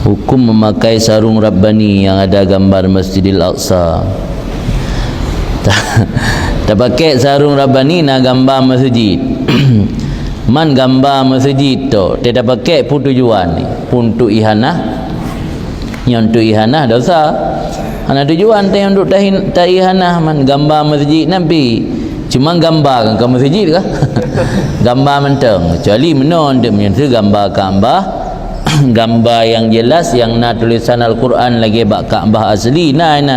Hukum memakai sarung Rabbani yang ada gambar Masjidil Aqsa. Tak pakai sarung Rabbani nak gambar masjid. Man gambar masjid tu tidak pakai pun tujuan ni, pun untuk ihanah. Yang untuk ihanah dosa. Ana tujuan tu yang untuk tak ihanah man gambar masjid Nabi. Cuma gambar kan ke masjid kah? Gambar mentang. Kecuali menon dia menyentuh gambar Kaabah. Gambar yang jelas yang na tulisan Al-Quran lagi bak Kaabah asli nan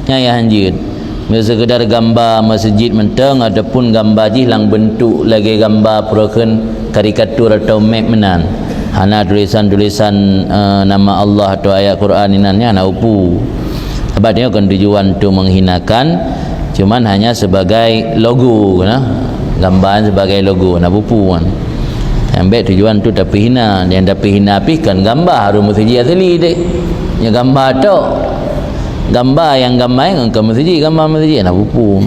yang hanjit. Sekedar gambar masjid mentang ataupun gambar jihlang bentuk lagi gambar purakan karikatur atau map menan. Hana tulisan-tulisan nama Allah atau ayat Quran inannya na upu. Sebab dia kan tujuan tu menghinakan, cuman hanya sebagai logo nah. Gambar sebagai logo na bupu kan. Ambil tujuan tu tapi hina, yang tapi hina api kan gambar harus masjid asli dek. Ya gambar tu. Gambar yang gambar ke masjid, gambar masjid nak buku.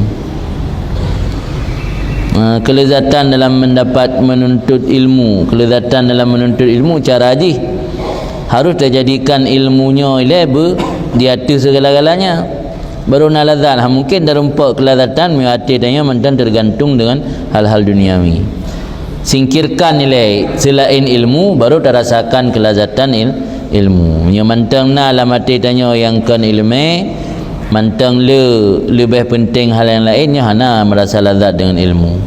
Kelezatan dalam mendapat menuntut ilmu, kelezatan dalam menuntut ilmu cara haji harus terjadikan ilmunya level di atas segala-galanya baru nak lazat. Mungkin darumpak kelezatan hati dan mantan tergantung dengan hal-hal duniawi. Singkirkan nilai selain ilmu baru terasakan kelezatan ilmu. Yang mantang na lah mati tanya yang kan ilmu, mantang lebih penting hal yang lainnya hana merasa lazat dengan ilmu.